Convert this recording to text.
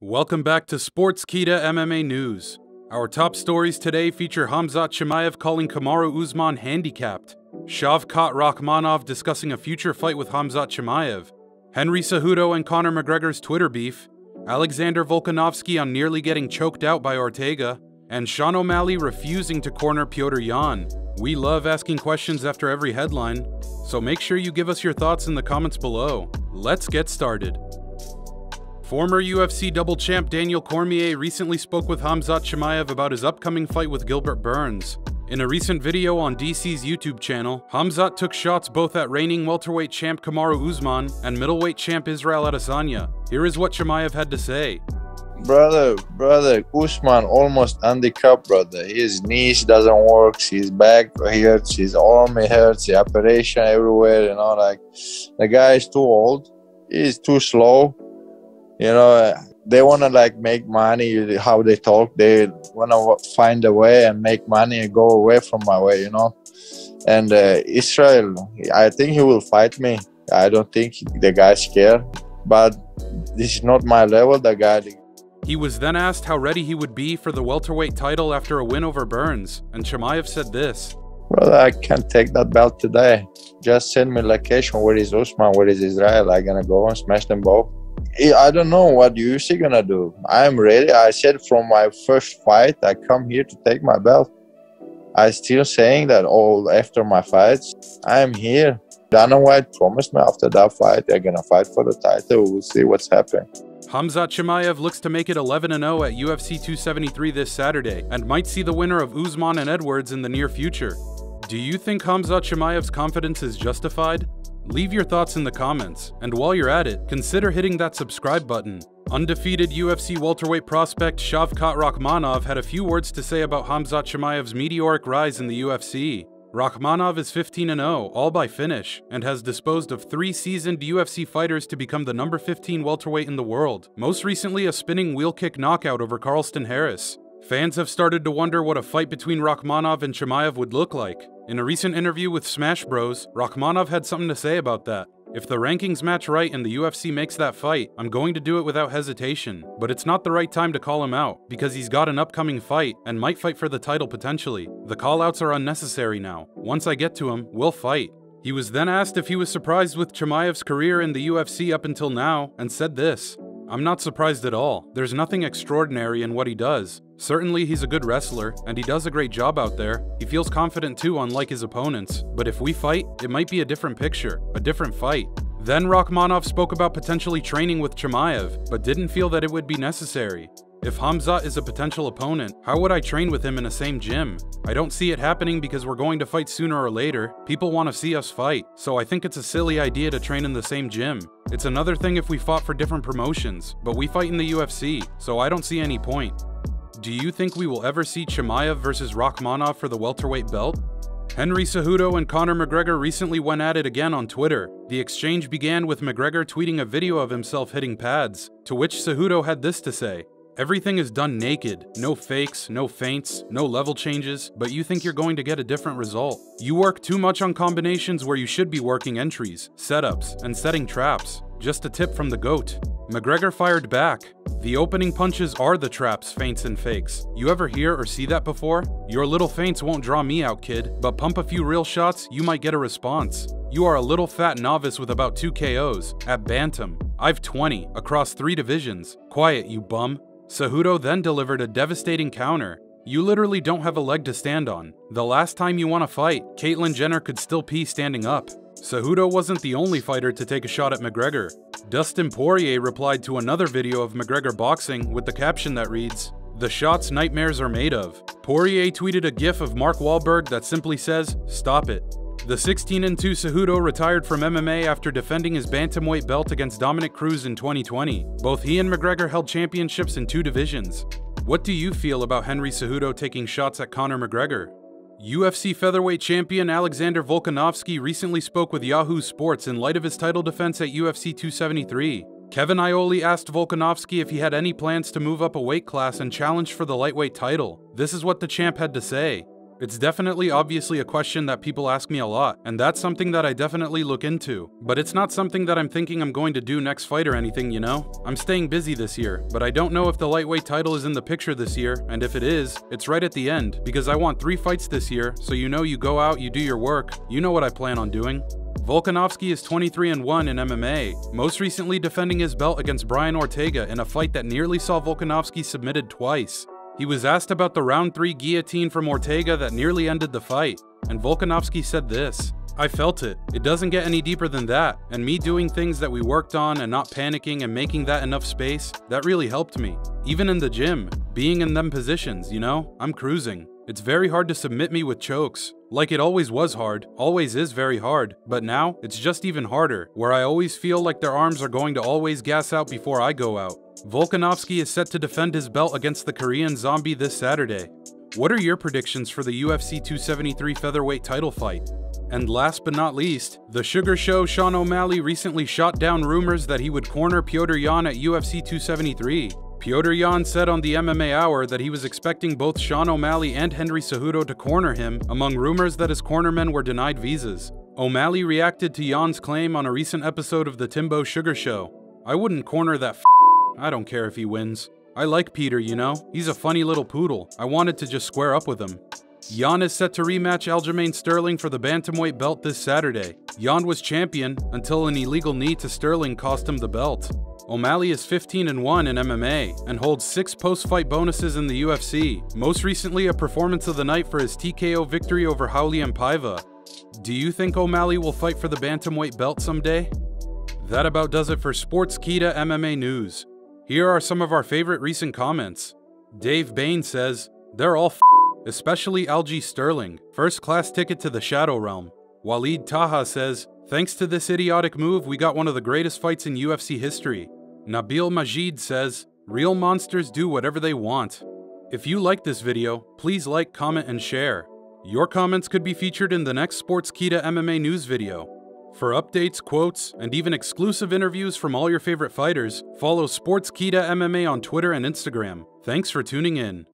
Welcome back to Sportskeeda MMA News. Our top stories today feature Khamzat Chimaev calling Kamaru Usman handicapped, Shavkat Rakhmonov discussing a future fight with Khamzat Chimaev, Henry Cejudo and Conor McGregor's Twitter beef, Alexander Volkanovski on nearly getting choked out by Ortega, and Sean O'Malley refusing to corner Petr Yan. We love asking questions after every headline, so make sure you give us your thoughts in the comments below. Let's get started. Former UFC double champ Daniel Cormier recently spoke with Khamzat Chimaev about his upcoming fight with Gilbert Burns. In a recent video on DC's YouTube channel, Khamzat took shots both at reigning welterweight champ Kamaru Usman and middleweight champ Israel Adesanya. Here is what Chimaev had to say. Brother, Usman almost handicapped, brother. His knees doesn't work, his back hurts, his arm hurts, the operation everywhere, the guy is too old, he's too slow. They want to make money, how they talk. They want to find a way and make money and go away from my way, And Israel, I think he will fight me. I don't think the guy's scared. But this is not my level, the guy. He was then asked how ready he would be for the welterweight title after a win over Burns. And Chimaev said this. Brother, I can't take that belt today. Just send me location. Where is Usman? Where is Israel? I'm going to go and smash them both. I don't know what UFC gonna do. I'm ready. I said from my first fight, I come here to take my belt. I still saying that all after my fights, I'm here. Dana White promised me after that fight, they're gonna fight for the title. We'll see what's happening. Khamzat Chimaev looks to make it 11-0 at UFC 273 this Saturday, and might see the winner of Usman and Edwards in the near future. Do you think Khamzat Chimaev's confidence is justified? Leave your thoughts in the comments, and while you're at it, consider hitting that subscribe button. Undefeated UFC welterweight prospect Shavkat Rakhmonov had a few words to say about Khamzat Chimaev's meteoric rise in the UFC. Rakhmonov is 15-0, all by finish, and has disposed of 3 seasoned UFC fighters to become the number 15 welterweight in the world, most recently a spinning wheel kick knockout over Carlston Harris. Fans have started to wonder what a fight between Rakhmonov and Chimaev would look like. In a recent interview with Smash Bros, Rakhmonov had something to say about that. If the rankings match right and the UFC makes that fight, I'm going to do it without hesitation. But it's not the right time to call him out, because he's got an upcoming fight and might fight for the title potentially. The call-outs are unnecessary now. Once I get to him, we'll fight. He was then asked if he was surprised with Chimaev's career in the UFC up until now, and said this. I'm not surprised at all. There's nothing extraordinary in what he does. Certainly he's a good wrestler, and he does a great job out there. He feels confident too, unlike his opponents. But if we fight, it might be a different picture, a different fight. Then Rakhmonov spoke about potentially training with Chimaev, but didn't feel that it would be necessary. If Khamzat is a potential opponent, how would I train with him in the same gym? I don't see it happening because we're going to fight sooner or later. People want to see us fight, so I think it's a silly idea to train in the same gym. It's another thing if we fought for different promotions, but we fight in the UFC, so I don't see any point. Do you think we will ever see Chimaev versus Rakhmonov for the welterweight belt? Henry Cejudo and Conor McGregor recently went at it again on Twitter. The exchange began with McGregor tweeting a video of himself hitting pads, to which Cejudo had this to say. Everything is done naked, no fakes, no feints, no level changes, but you think you're going to get a different result. You work too much on combinations where you should be working entries, setups, and setting traps. Just a tip from the GOAT. McGregor fired back. The opening punches are the traps, feints, and fakes. You ever hear or see that before? Your little feints won't draw me out, kid, but pump a few real shots, you might get a response. You are a little fat novice with about 2 KOs. At Bantam, I've 20, across 3 divisions. Quiet, you bum. Cejudo then delivered a devastating counter. You literally don't have a leg to stand on. The last time you want to fight, Caitlyn Jenner could still pee standing up. Cejudo wasn't the only fighter to take a shot at McGregor. Dustin Poirier replied to another video of McGregor boxing with the caption that reads, "The shots nightmares are made of." Poirier tweeted a gif of Mark Wahlberg that simply says, "Stop it." The 16-2 Cejudo retired from MMA after defending his bantamweight belt against Dominick Cruz in 2020. Both he and McGregor held championships in 2 divisions. What do you feel about Henry Cejudo taking shots at Conor McGregor? UFC featherweight champion Alexander Volkanovski recently spoke with Yahoo Sports in light of his title defense at UFC 273. Kevin Iole asked Volkanovski if he had any plans to move up a weight class and challenge for the lightweight title. This is what the champ had to say. It's definitely obviously a question that people ask me a lot, and that's something that I definitely look into. But it's not something that I'm thinking I'm going to do next fight or anything, you know? I'm staying busy this year, but I don't know if the lightweight title is in the picture this year, and if it is, it's right at the end, because I want 3 fights this year, so you know you go out, you do your work, you know what I plan on doing. Volkanovski is 23-1 in MMA, most recently defending his belt against Brian Ortega in a fight that nearly saw Volkanovski submitted twice. He was asked about the round 3 guillotine from Ortega that nearly ended the fight, and Volkanovski said this: "I felt it. It doesn't get any deeper than that, and me doing things that we worked on and not panicking and making that enough space, that really helped me. Even in the gym, being in them positions, you know, I'm cruising. It's very hard to submit me with chokes. Like it always was hard, always is very hard, but now it's just even harder, where I always feel like their arms are going to always gas out before I go out." Volkanovski is set to defend his belt against the Korean Zombie this Saturday. What are your predictions for the UFC 273 featherweight title fight? And last but not least, the Sugar Show Sean O'Malley recently shot down rumors that he would corner Petr Yan at UFC 273. Petr Yan said on the MMA Hour that he was expecting both Sean O'Malley and Henry Cejudo to corner him, among rumors that his cornermen were denied visas. O'Malley reacted to Yan's claim on a recent episode of the Timbo Sugar Show. "I wouldn't corner that I don't care if he wins. I like Peter, you know? He's a funny little poodle. I wanted to just square up with him." Yan is set to rematch Aljamain Sterling for the bantamweight belt this Saturday. Yan was champion until an illegal knee to Sterling cost him the belt. O'Malley is 15-1 in MMA and holds 6 post-fight bonuses in the UFC, most recently a performance of the night for his TKO victory over Raulian Paiva. Do you think O'Malley will fight for the bantamweight belt someday? That about does it for Sportskeeda MMA News. Here are some of our favorite recent comments. Dave Bain says, "They're all especially Algie Sterling, first class ticket to the Shadow Realm." Waleed Taha says, "Thanks to this idiotic move, we got one of the greatest fights in UFC history." Nabil Majid says, "Real monsters do whatever they want." If you like this video, please like, comment, and share. Your comments could be featured in the next Sportskeeda MMA News video. For updates, quotes, and even exclusive interviews from all your favorite fighters, follow Sportskeeda MMA on Twitter and Instagram. Thanks for tuning in.